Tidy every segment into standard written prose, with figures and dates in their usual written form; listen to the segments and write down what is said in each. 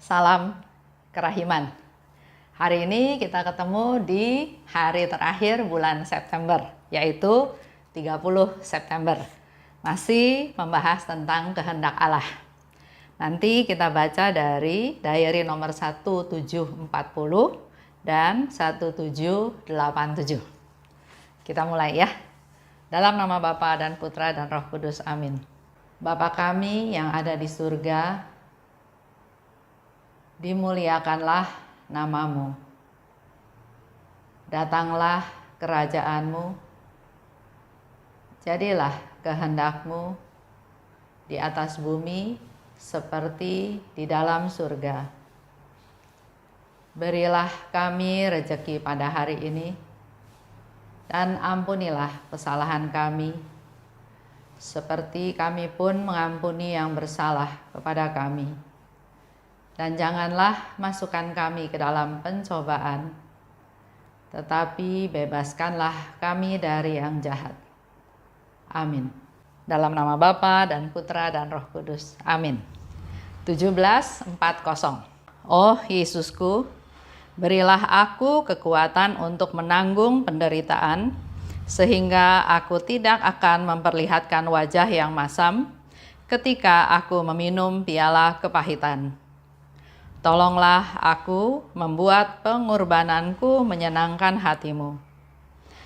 Salam kerahiman. Hari ini kita ketemu di hari terakhir bulan September, yaitu 30 September. Masih membahas tentang kehendak Allah. Nanti kita baca dari diary nomor 1740 dan 1787. Kita mulai ya. Dalam nama Bapa dan Putra dan Roh Kudus. Amin. Bapa kami yang ada di surga, dimuliakanlah namamu. Datanglah kerajaanmu. Jadilah kehendakmu di atas bumi seperti di dalam surga. Berilah kami rejeki pada hari ini, dan ampunilah kesalahan kami, seperti kami pun mengampuni yang bersalah kepada kami. Dan janganlah masukkan kami ke dalam pencobaan, tetapi bebaskanlah kami dari yang jahat. Amin. Dalam nama Bapa dan Putra dan Roh Kudus. Amin. 17:40. Oh Yesusku, berilah aku kekuatan untuk menanggung penderitaan, sehingga aku tidak akan memperlihatkan wajah yang masam ketika aku meminum piala kepahitan. Tolonglah aku membuat pengorbananku menyenangkan hatimu.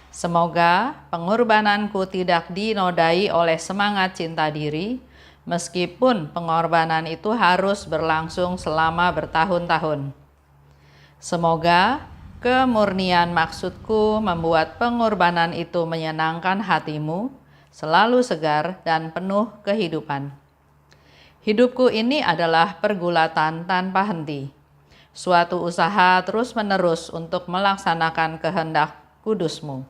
Semoga pengorbananku tidak dinodai oleh semangat cinta diri, meskipun pengorbanan itu harus berlangsung selama bertahun-tahun. Semoga kemurnian maksudku membuat pengorbanan itu menyenangkan hatimu, selalu segar dan penuh kehidupan. Hidupku ini adalah pergulatan tanpa henti, suatu usaha terus-menerus untuk melaksanakan kehendak kudus-Mu.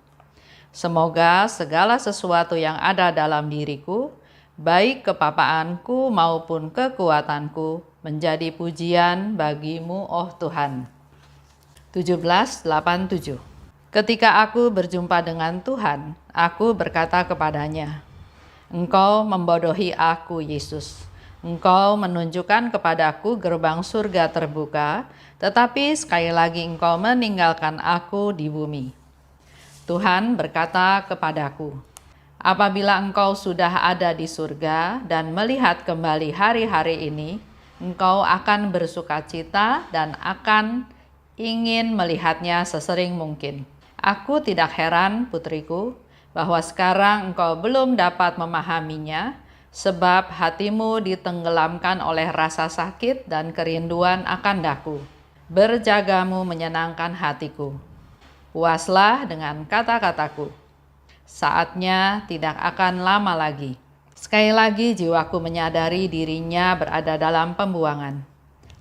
Semoga segala sesuatu yang ada dalam diriku, baik kepapaanku maupun kekuatanku, menjadi pujian bagi-Mu, oh Tuhan. 17:87. Ketika aku berjumpa dengan Tuhan, aku berkata kepadanya, Engkau membodohi aku, Yesus. Engkau menunjukkan kepadaku gerbang surga terbuka, tetapi sekali lagi Engkau meninggalkan aku di bumi. Tuhan berkata kepadaku, apabila Engkau sudah ada di surga dan melihat kembali hari-hari ini, Engkau akan bersukacita dan akan ingin melihatnya sesering mungkin. Aku tidak heran, putriku, bahwa sekarang engkau belum dapat memahaminya, sebab hatimu ditenggelamkan oleh rasa sakit dan kerinduan akan daku. Berjagamu menyenangkan hatiku. Puaslah dengan kata-kataku. Saatnya tidak akan lama lagi. Sekali lagi jiwaku menyadari dirinya berada dalam pembuangan.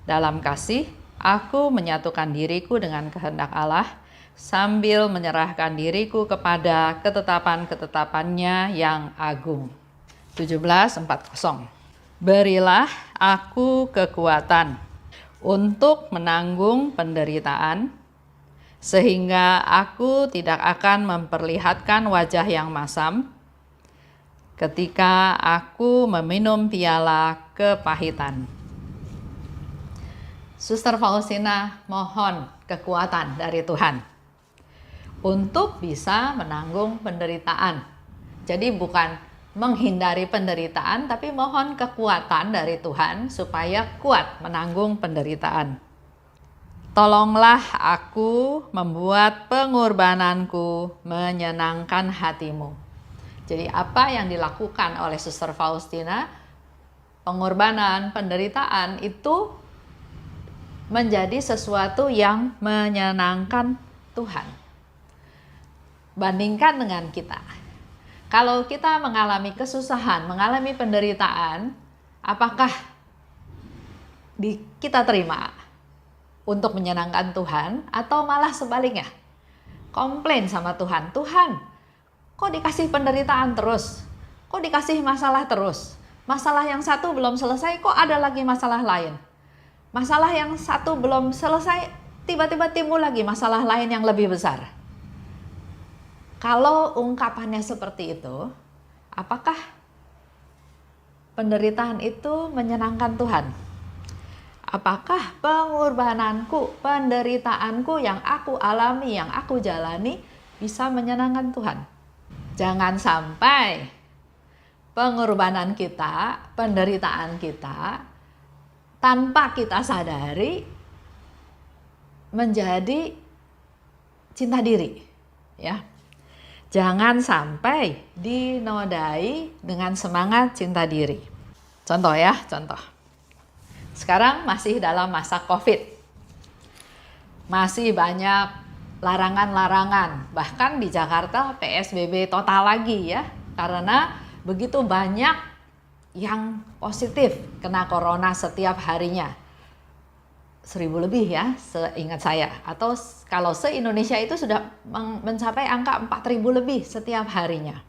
Dalam kasih, aku menyatukan diriku dengan kehendak Allah, sambil menyerahkan diriku kepada ketetapan-ketetapannya yang agung. 17:40. Berilah aku kekuatan untuk menanggung penderitaan, sehingga aku tidak akan memperlihatkan wajah yang masam ketika aku meminum piala kepahitan. Suster Faustina mohon kekuatan dari Tuhan untuk bisa menanggung penderitaan. Jadi bukan menghindari penderitaan, tapi mohon kekuatan dari Tuhan supaya kuat menanggung penderitaan. Tolonglah aku membuat pengorbananku menyenangkan hatimu. Jadi apa yang dilakukan oleh Suster Faustina, pengorbanan, penderitaan itu menjadi sesuatu yang menyenangkan Tuhan. Bandingkan dengan kita. Kalau kita mengalami kesusahan, mengalami penderitaan, apakah kita terima untuk menyenangkan Tuhan, atau malah sebaliknya? Komplain sama Tuhan, Tuhan, kok dikasih penderitaan terus? Kok dikasih masalah terus? Masalah yang satu belum selesai, kok ada lagi masalah lain? Masalah yang satu belum selesai, tiba-tiba timbul lagi masalah lain yang lebih besar. Kalau ungkapannya seperti itu, apakah penderitaan itu menyenangkan Tuhan? apakah pengorbananku, penderitaanku yang aku alami, yang aku jalani bisa menyenangkan Tuhan? Jangan sampai pengorbanan kita, penderitaan kita tanpa kita sadari menjadi cinta diri, ya. Jangan sampai dinodai dengan semangat cinta diri. Contoh ya, contoh. Sekarang masih dalam masa COVID. Masih banyak larangan-larangan. Bahkan di Jakarta PSBB total lagi ya. Karena begitu banyak yang positif kena corona setiap harinya. 1.000 lebih ya, seingat saya. Atau kalau se-Indonesia itu sudah mencapai angka 4.000 lebih setiap harinya.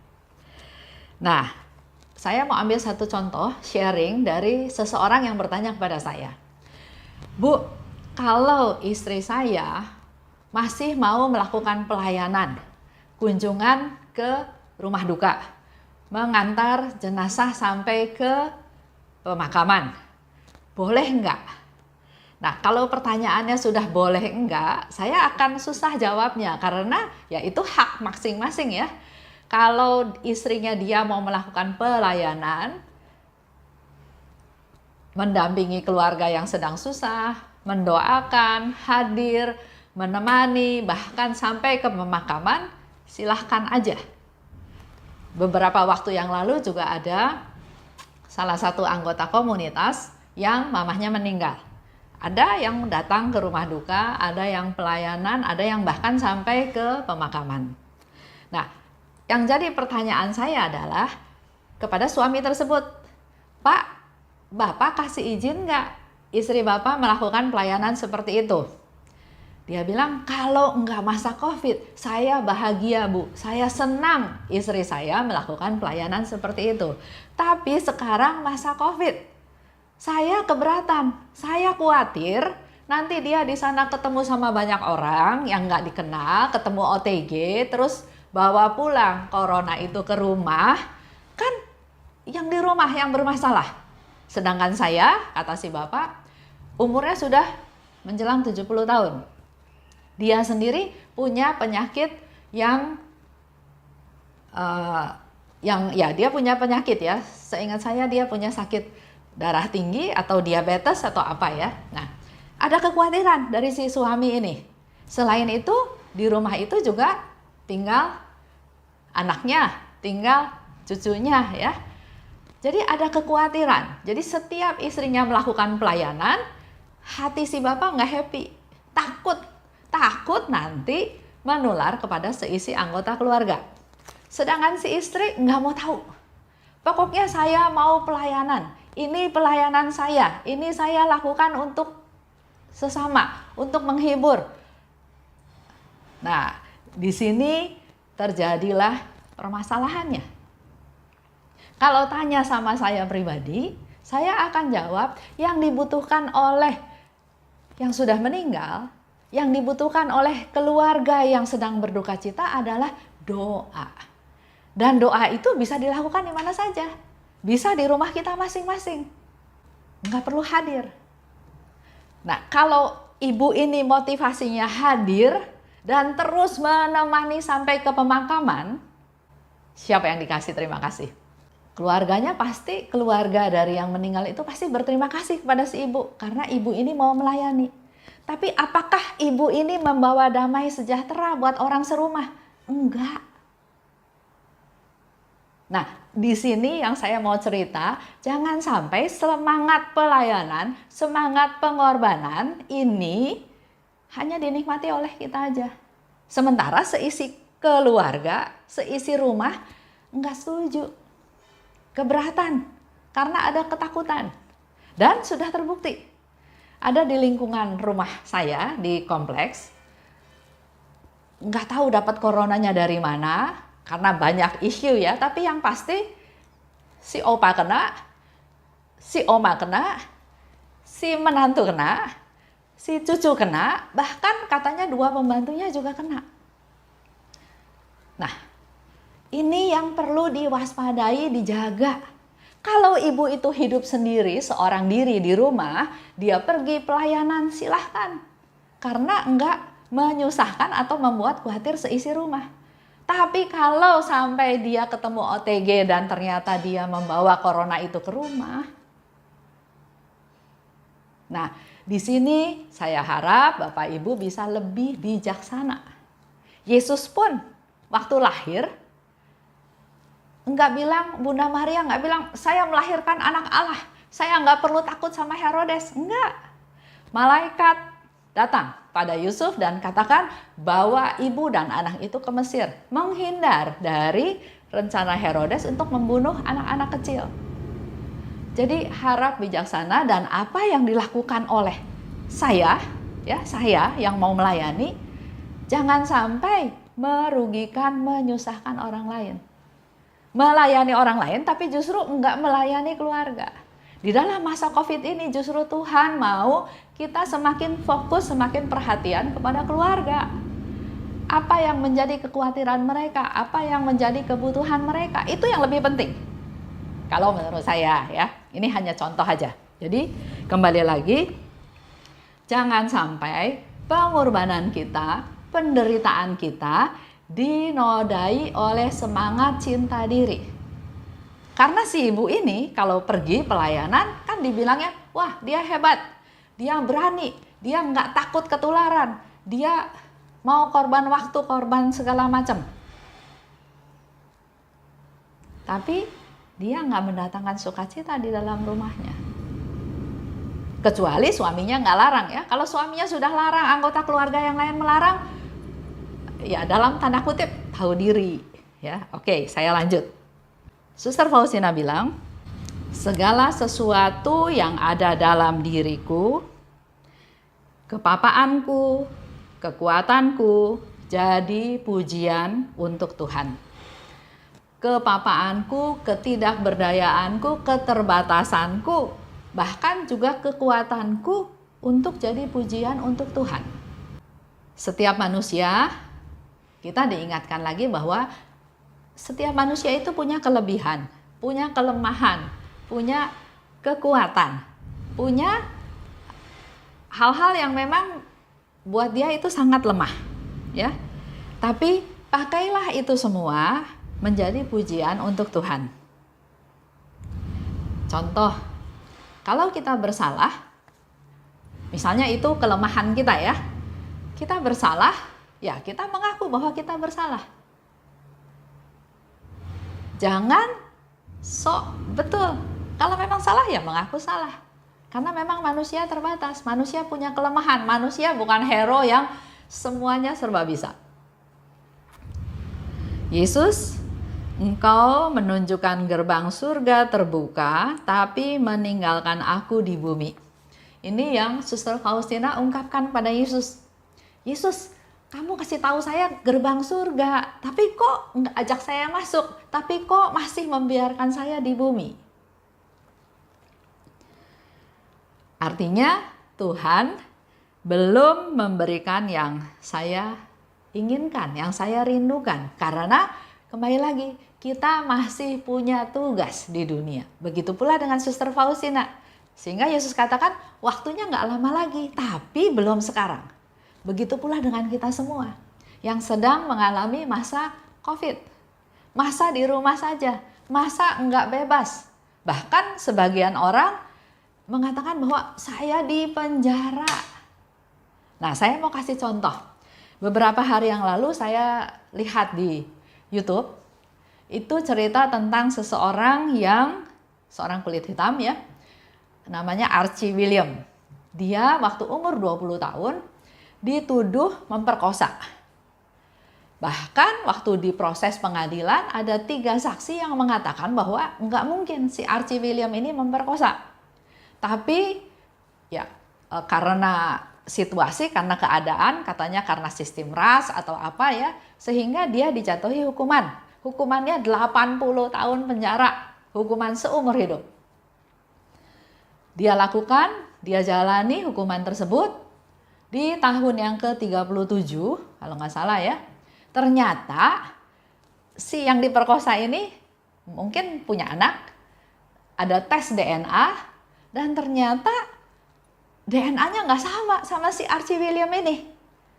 Nah, saya mau ambil satu contoh sharing dari seseorang yang bertanya kepada saya. Bu, kalau istri saya masih mau melakukan pelayanan, kunjungan ke rumah duka, mengantar jenazah sampai ke pemakaman, boleh enggak? Nah, kalau pertanyaannya sudah boleh enggak, saya akan susah jawabnya karena ya itu hak masing-masing ya. Kalau istrinya dia mau melakukan pelayanan, mendampingi keluarga yang sedang susah, mendoakan, hadir, menemani, bahkan sampai ke pemakaman, silahkan aja. Beberapa waktu yang lalu juga ada salah satu anggota komunitas yang mamahnya meninggal. Ada yang datang ke rumah duka, ada yang pelayanan, ada yang bahkan sampai ke pemakaman. Nah, yang jadi pertanyaan saya adalah kepada suami tersebut, Pak, Bapak kasih izin nggak istri Bapak melakukan pelayanan seperti itu? Dia bilang, kalau nggak masa COVID, saya bahagia Bu, saya senang istri saya melakukan pelayanan seperti itu. Tapi sekarang masa COVID, saya keberatan, saya khawatir nanti dia di sana ketemu sama banyak orang yang nggak dikenal, ketemu OTG, terus bawa pulang corona itu ke rumah, kan yang di rumah yang bermasalah. Sedangkan saya, kata si bapak, umurnya sudah menjelang 70 tahun. Dia sendiri punya penyakit yang dia punya penyakit ya. Seingat saya dia punya sakit darah tinggi atau diabetes atau apa ya. Nah, ada kekhawatiran dari si suami ini. Selain itu, di rumah itu juga tinggal anaknya, tinggal cucunya ya. Jadi ada kekhawatiran. Jadi setiap istrinya melakukan pelayanan, hati si bapak nggak happy. Takut nanti menular kepada seisi anggota keluarga. Sedangkan si istri nggak mau tahu. Pokoknya saya mau pelayanan. Ini pelayanan saya. Ini saya lakukan untuk sesama, untuk menghibur. Nah, di sini terjadilah permasalahannya. Kalau tanya sama saya pribadi, saya akan jawab yang dibutuhkan oleh yang sudah meninggal, yang dibutuhkan oleh keluarga yang sedang berduka cita adalah doa. Dan doa itu bisa dilakukan di mana saja. Bisa di rumah kita masing-masing. Nggak perlu hadir. Nah, kalau ibu ini motivasinya hadir dan terus menemani sampai ke pemakaman, siapa yang dikasih terima kasih? Keluarganya pasti, keluarga dari yang meninggal itu pasti berterima kasih kepada si ibu. Karena ibu ini mau melayani. Tapi apakah ibu ini membawa damai sejahtera buat orang serumah? Enggak. Nah, di sini yang saya mau cerita, jangan sampai semangat pelayanan, semangat pengorbanan ini hanya dinikmati oleh kita aja. Sementara seisi keluarga, seisi rumah enggak setuju. Keberatan karena ada ketakutan. Dan sudah terbukti. Ada di lingkungan rumah saya di kompleks, nggak tahu dapat coronanya dari mana, karena banyak isu ya, tapi yang pasti si opa kena, si oma kena, si menantu kena, si cucu kena, bahkan katanya 2 pembantunya juga kena. Nah, ini yang perlu diwaspadai, dijaga. Kalau ibu itu hidup sendiri, seorang diri di rumah, dia pergi pelayanan, silahkan. Karena enggak menyusahkan atau membuat khawatir seisi rumah. Tapi kalau sampai dia ketemu OTG dan ternyata dia membawa corona itu ke rumah. Nah, di sini saya harap Bapak Ibu bisa lebih bijaksana. Yesus pun waktu lahir, enggak bilang, Bunda Maria enggak bilang, saya melahirkan anak Allah, saya enggak perlu takut sama Herodes. Enggak. Malaikat datang pada Yusuf dan katakan, bawa ibu dan anak itu ke Mesir, menghindar dari rencana Herodes untuk membunuh anak-anak kecil. Jadi harap bijaksana, dan apa yang dilakukan oleh saya yang mau melayani, jangan sampai merugikan, menyusahkan orang lain. Melayani orang lain tapi justru enggak melayani keluarga. Di dalam masa COVID ini justru Tuhan mau kita semakin fokus, semakin perhatian kepada keluarga. Apa yang menjadi kekhawatiran mereka, apa yang menjadi kebutuhan mereka, itu yang lebih penting. Kalau menurut saya ya, ini hanya contoh aja. Jadi kembali lagi, jangan sampai pengorbanan kita, penderitaan kita dinodai oleh semangat cinta diri. Karena si ibu ini kalau pergi pelayanan kan dibilangnya, wah dia hebat, dia berani, dia nggak takut ketularan, dia mau korban waktu, korban segala macam. Tapi dia nggak mendatangkan sukacita di dalam rumahnya. Kecuali suaminya nggak larang ya. Kalau suaminya sudah larang, anggota keluarga yang lain melarang, ya dalam tanda kutip tahu diri. Ya, oke, saya lanjut. Suster Faustina bilang, segala sesuatu yang ada dalam diriku, kepapaanku, kekuatanku, jadi pujian untuk Tuhan. Kepapaanku, ketidakberdayaanku, keterbatasanku, bahkan juga kekuatanku untuk jadi pujian untuk Tuhan. Setiap manusia, kita diingatkan lagi bahwa setiap manusia itu punya kelebihan, punya kelemahan, punya kekuatan, punya hal-hal yang memang buat dia itu sangat lemah, ya. Tapi pakailah itu semua menjadi pujian untuk Tuhan. Contoh, kalau kita bersalah, misalnya itu kelemahan kita ya, kita bersalah, ya kita mengaku bahwa kita bersalah. Jangan sok betul, kalau memang salah ya mengaku salah. Karena memang manusia terbatas, manusia punya kelemahan, manusia bukan hero yang semuanya serba bisa. Yesus, Engkau menunjukkan gerbang surga terbuka, tapi meninggalkan aku di bumi. Ini yang Suster Faustina ungkapkan pada Yesus. Yesus, kamu kasih tahu saya gerbang surga, tapi kok nggak ajak saya masuk? Tapi kok masih membiarkan saya di bumi? Artinya Tuhan belum memberikan yang saya inginkan, yang saya rindukan. Karena kembali lagi, kita masih punya tugas di dunia. Begitu pula dengan Suster Faustina. Sehingga Yesus katakan, waktunya nggak lama lagi, tapi belum sekarang. Begitu pula dengan kita semua yang sedang mengalami masa COVID. Masa di rumah saja, masa nggak bebas. Bahkan sebagian orang mengatakan bahwa saya di penjara. Nah, saya mau kasih contoh. Beberapa hari yang lalu saya lihat di YouTube, itu cerita tentang seorang kulit hitam ya, namanya Archie William. Dia waktu umur 20 tahun dituduh memperkosa. Bahkan waktu di proses pengadilan ada 3 saksi yang mengatakan bahwa nggak mungkin si Archie William ini memperkosa. Tapi ya karena situasi, karena keadaan, katanya karena sistem ras atau apa ya, sehingga dia dijatuhi hukuman. Hukumannya 80 tahun penjara, hukuman seumur hidup. Dia lakukan, dia jalani hukuman tersebut di tahun yang ke-37, kalau nggak salah ya. Ternyata si yang diperkosa ini mungkin punya anak ada tes DNA, dan ternyata DNA-nya nggak sama si Archie William ini.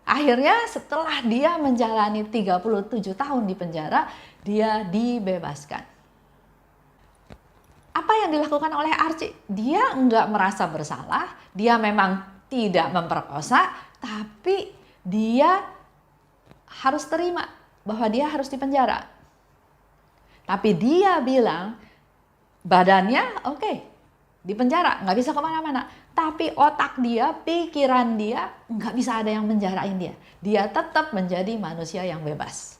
Akhirnya setelah dia menjalani 37 tahun di penjara, dia dibebaskan. Apa yang dilakukan oleh Archie? Dia nggak merasa bersalah, dia memang tidak memperkosa, tapi dia harus terima bahwa dia harus dipenjara. Tapi dia bilang badannya oke, di penjara nggak bisa kemana-mana. Tapi otak dia, pikiran dia nggak bisa ada yang menjarain dia. Dia tetap menjadi manusia yang bebas.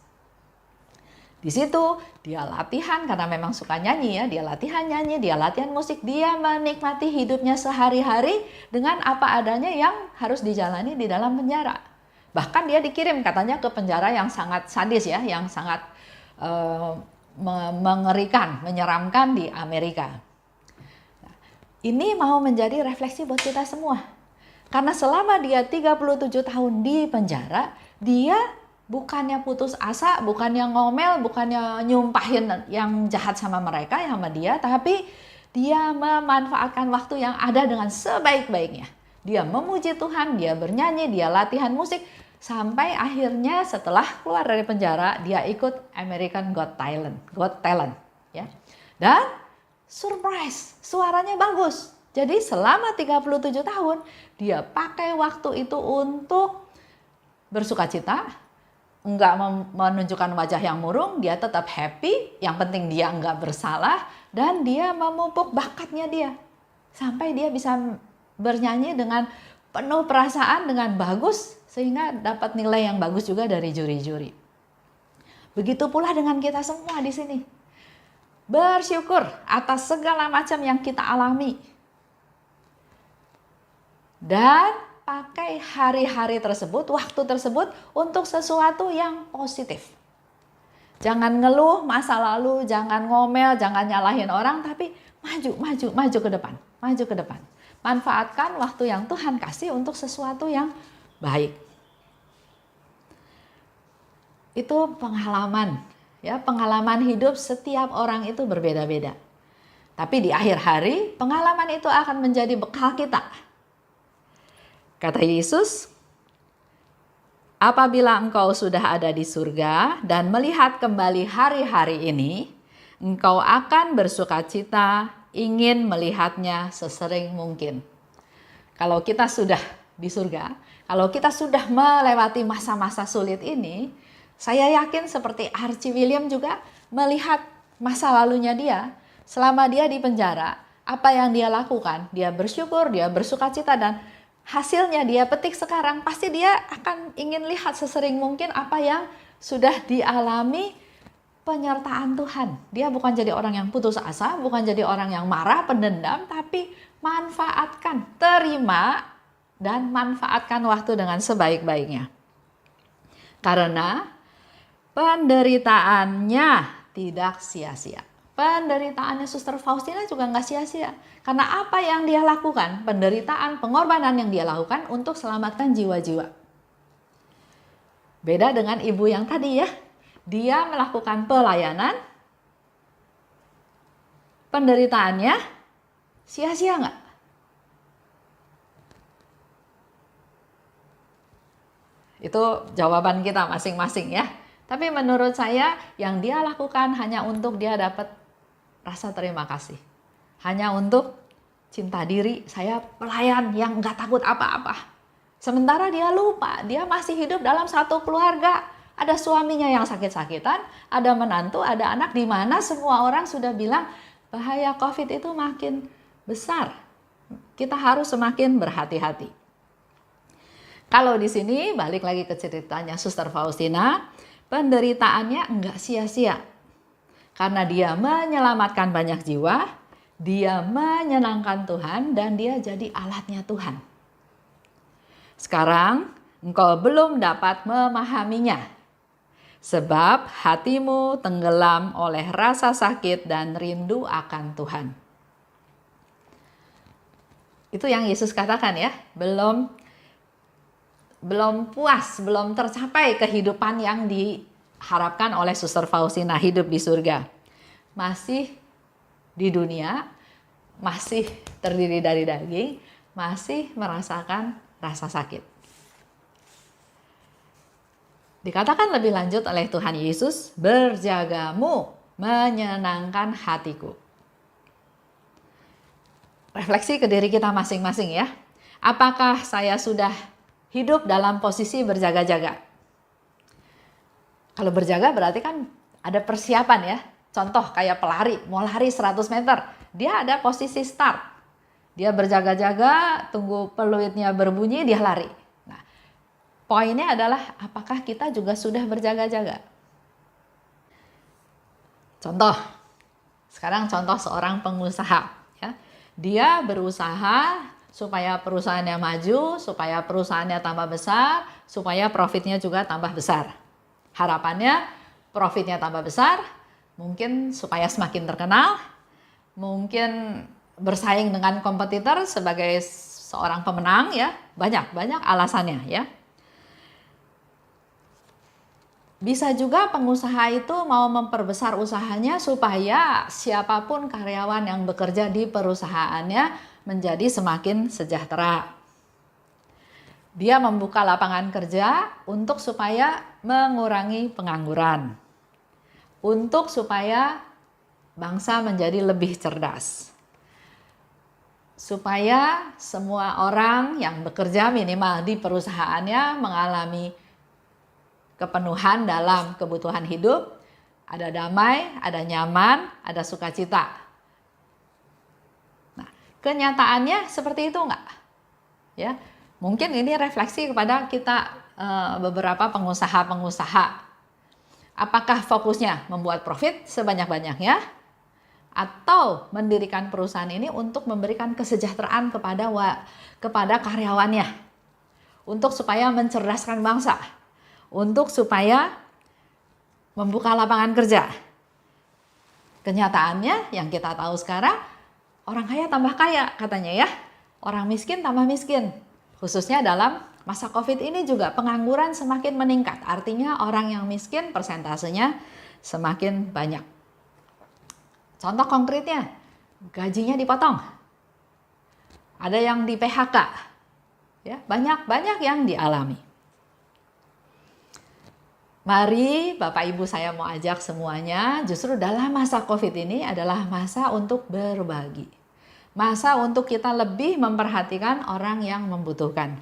Di situ dia latihan karena memang suka nyanyi ya. Dia latihan nyanyi, dia latihan musik, dia menikmati hidupnya sehari-hari dengan apa adanya yang harus dijalani di dalam penjara. Bahkan dia dikirim katanya ke penjara yang sangat sadis ya, yang sangat mengerikan, menyeramkan di Amerika. Nah, ini mau menjadi refleksi buat kita semua. Karena selama dia 37 tahun di penjara, dia bukannya putus asa, bukannya ngomel, bukannya nyumpahin yang jahat sama mereka, sama dia, tapi dia memanfaatkan waktu yang ada dengan sebaik-baiknya. Dia memuji Tuhan, dia bernyanyi, dia latihan musik, sampai akhirnya setelah keluar dari penjara, dia ikut American Got Talent, ya. Dan surprise, suaranya bagus. Jadi selama 37 tahun, dia pakai waktu itu untuk bersukacita, enggak menunjukkan wajah yang murung, dia tetap happy, yang penting dia enggak bersalah, dan dia memupuk bakatnya dia. Sampai dia bisa bernyanyi dengan penuh perasaan, dengan bagus, sehingga dapat nilai yang bagus juga dari juri-juri. Begitu pula dengan kita semua di sini. Bersyukur atas segala macam yang kita alami. Dan pakai hari-hari tersebut, waktu tersebut untuk sesuatu yang positif. Jangan ngeluh masa lalu, jangan ngomel, jangan nyalahin orang, tapi maju ke depan, maju ke depan. Manfaatkan waktu yang Tuhan kasih untuk sesuatu yang baik. Itu pengalaman, ya, pengalaman hidup setiap orang itu berbeda-beda. Tapi di akhir hari, pengalaman itu akan menjadi bekal kita. Kata Yesus, apabila engkau sudah ada di surga dan melihat kembali hari-hari ini, engkau akan bersukacita, ingin melihatnya sesering mungkin. Kalau kita sudah di surga, kalau kita sudah melewati masa-masa sulit ini, saya yakin seperti Archie William juga melihat masa lalunya dia, selama dia di penjara, apa yang dia lakukan, dia bersyukur, dia bersukacita, dan hasilnya dia petik sekarang, pasti dia akan ingin lihat sesering mungkin apa yang sudah dialami penyertaan Tuhan. Dia bukan jadi orang yang putus asa, bukan jadi orang yang marah, pendendam, tapi manfaatkan, terima, dan manfaatkan waktu dengan sebaik-baiknya. Karena penderitaannya tidak sia-sia. Penderitaannya Suster Faustina juga nggak sia-sia. Karena apa yang dia lakukan, penderitaan, pengorbanan yang dia lakukan untuk selamatkan jiwa-jiwa. Beda dengan ibu yang tadi ya. Dia melakukan pelayanan, penderitaannya sia-sia nggak? Itu jawaban kita masing-masing ya. Tapi menurut saya yang dia lakukan hanya untuk dia dapat rasa terima kasih. Hanya untuk cinta diri, saya pelayan yang nggak takut apa-apa. Sementara dia lupa, dia masih hidup dalam satu keluarga. Ada suaminya yang sakit-sakitan, ada menantu, ada anak, di mana semua orang sudah bilang bahaya COVID itu makin besar. Kita harus semakin berhati-hati. Kalau di sini balik lagi ke ceritanya Suster Faustina, penderitaannya enggak sia-sia. Karena dia menyelamatkan banyak jiwa, dia menyenangkan Tuhan, dan dia jadi alatnya Tuhan. Sekarang engkau belum dapat memahaminya. Sebab hatimu tenggelam oleh rasa sakit dan rindu akan Tuhan. Itu yang Yesus katakan ya, belum puas, belum tercapai kehidupan yang diharapkan oleh Suster Faustina hidup di surga. Masih di dunia, masih terdiri dari daging, masih merasakan rasa sakit. Dikatakan lebih lanjut oleh Tuhan Yesus, berjagamu menyenangkan hatiku. Refleksi ke diri kita masing-masing ya. Apakah saya sudah hidup dalam posisi berjaga-jaga? Kalau berjaga berarti kan ada persiapan ya. Contoh kayak pelari, mau lari 100 meter, dia ada posisi start. Dia berjaga-jaga, tunggu peluitnya berbunyi, dia lari. Nah, poinnya adalah apakah kita juga sudah berjaga-jaga? Contoh, sekarang contoh seorang pengusaha. Ya. Dia berusaha supaya perusahaannya maju, supaya perusahaannya tambah besar, supaya profitnya juga tambah besar. Harapannya profitnya tambah besar, mungkin supaya semakin terkenal, mungkin bersaing dengan kompetitor sebagai seorang pemenang ya, banyak alasannya ya. Bisa juga pengusaha itu mau memperbesar usahanya supaya siapapun karyawan yang bekerja di perusahaannya menjadi semakin sejahtera. Dia membuka lapangan kerja untuk supaya mengurangi pengangguran. Untuk supaya bangsa menjadi lebih cerdas. Supaya semua orang yang bekerja minimal di perusahaannya mengalami kepenuhan dalam kebutuhan hidup, ada damai, ada nyaman, ada sukacita. Nah, kenyataannya seperti itu enggak? Ya, mungkin ini refleksi kepada kita beberapa pengusaha-pengusaha. Apakah fokusnya membuat profit sebanyak-banyaknya atau mendirikan perusahaan ini untuk memberikan kesejahteraan kepada karyawannya, untuk supaya mencerdaskan bangsa, untuk supaya membuka lapangan kerja. Kenyataannya yang kita tahu sekarang, orang kaya tambah kaya katanya ya, orang miskin tambah miskin. Khususnya dalam masa COVID ini juga pengangguran semakin meningkat. Artinya orang yang miskin persentasenya semakin banyak. Contoh konkretnya, gajinya dipotong. Ada yang di PHK. Ya, banyak yang dialami. Mari Bapak Ibu saya mau ajak semuanya, justru dalam masa COVID ini adalah masa untuk berbagi. Masa untuk kita lebih memperhatikan orang yang membutuhkan.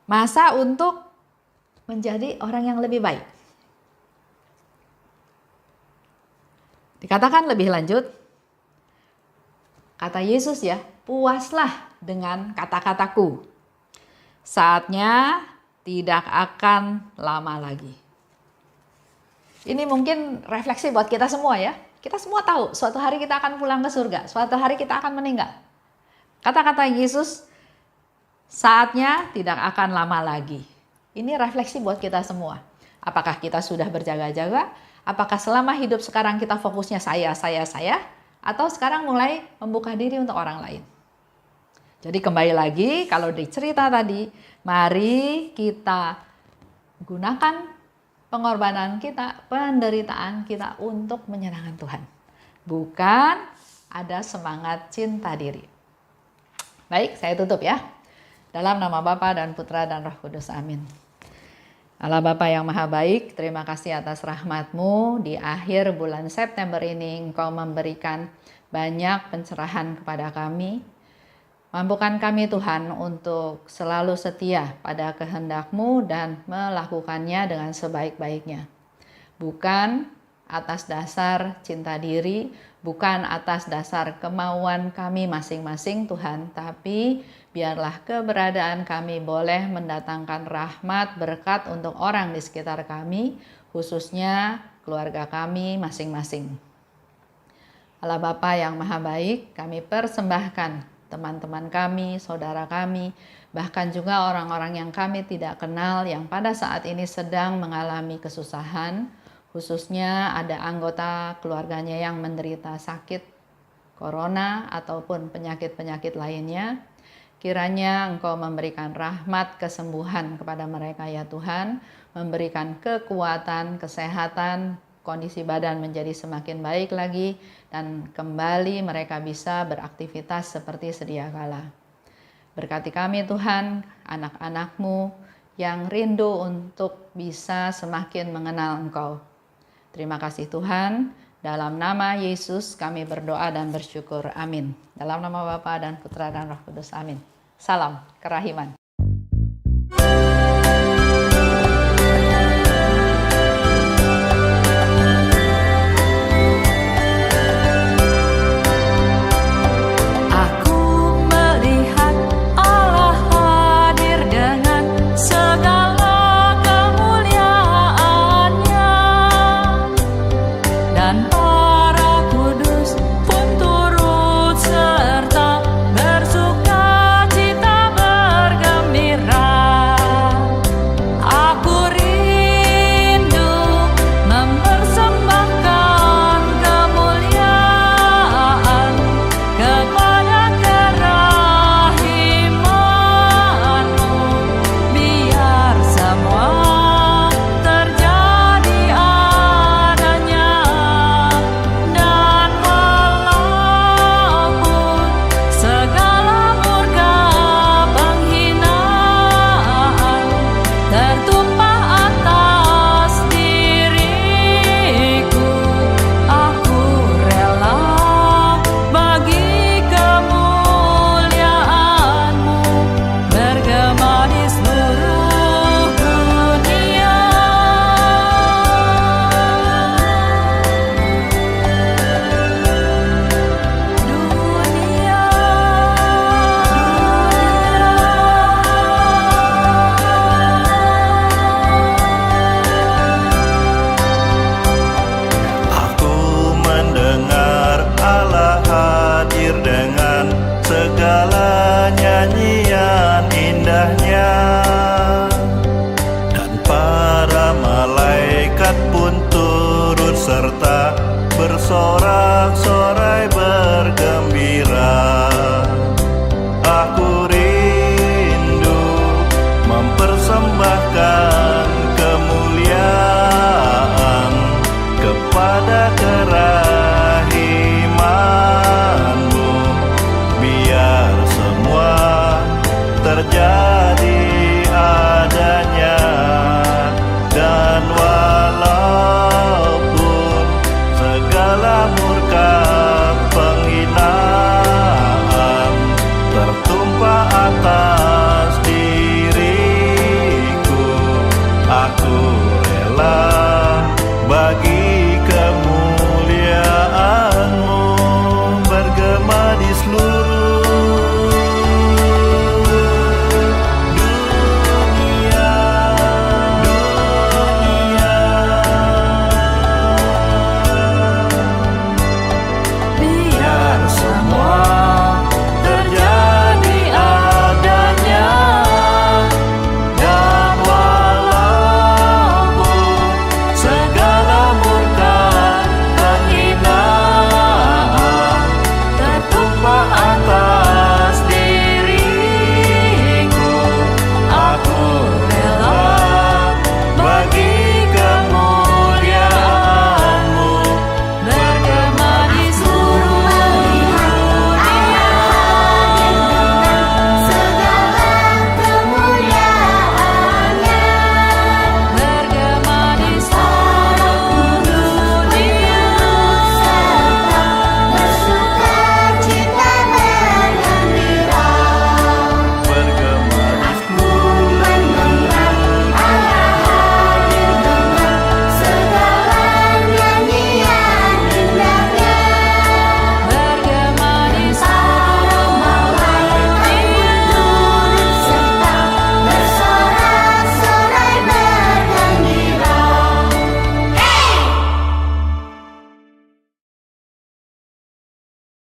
Masa untuk menjadi orang yang lebih baik. Dikatakan lebih lanjut, kata Yesus ya, puaslah dengan kata-kataku. Saatnya tidak akan lama lagi. Ini mungkin refleksi buat kita semua ya. Kita semua tahu suatu hari kita akan pulang ke surga, suatu hari kita akan meninggal. Kata-kata Yesus, saatnya tidak akan lama lagi. Ini refleksi buat kita semua. Apakah kita sudah berjaga-jaga? Apakah selama hidup sekarang kita fokusnya saya? Atau sekarang mulai membuka diri untuk orang lain? Jadi kembali lagi, kalau di cerita tadi, mari kita gunakan pengorbanan kita, penderitaan kita untuk menyenangkan Tuhan. Bukan ada semangat cinta diri. Baik, saya tutup ya. Dalam nama Bapa dan Putra dan Roh Kudus, amin. Allah Bapa yang Maha Baik, terima kasih atas rahmat-Mu. Di akhir bulan September ini Engkau memberikan banyak pencerahan kepada kami. Mampukan kami Tuhan untuk selalu setia pada kehendak-Mu dan melakukannya dengan sebaik-baiknya. Bukan atas dasar cinta diri, bukan atas dasar kemauan kami masing-masing Tuhan, tapi biarlah keberadaan kami boleh mendatangkan rahmat, berkat untuk orang di sekitar kami, khususnya keluarga kami masing-masing. Allah Bapa yang Maha Baik, kami persembahkan teman-teman kami, saudara kami, bahkan juga orang-orang yang kami tidak kenal yang pada saat ini sedang mengalami kesusahan, khususnya ada anggota keluarganya yang menderita sakit corona ataupun penyakit-penyakit lainnya. Kiranya Engkau memberikan rahmat kesembuhan kepada mereka ya Tuhan, memberikan kekuatan, kesehatan, kondisi badan menjadi semakin baik lagi, dan kembali mereka bisa beraktivitas seperti sedia kala. Berkati kami Tuhan, anak-anak-Mu yang rindu untuk bisa semakin mengenal Engkau. Terima kasih Tuhan, dalam nama Yesus kami berdoa dan bersyukur. Amin. Dalam nama Bapa dan Putra dan Roh Kudus. Amin. Salam kerahiman.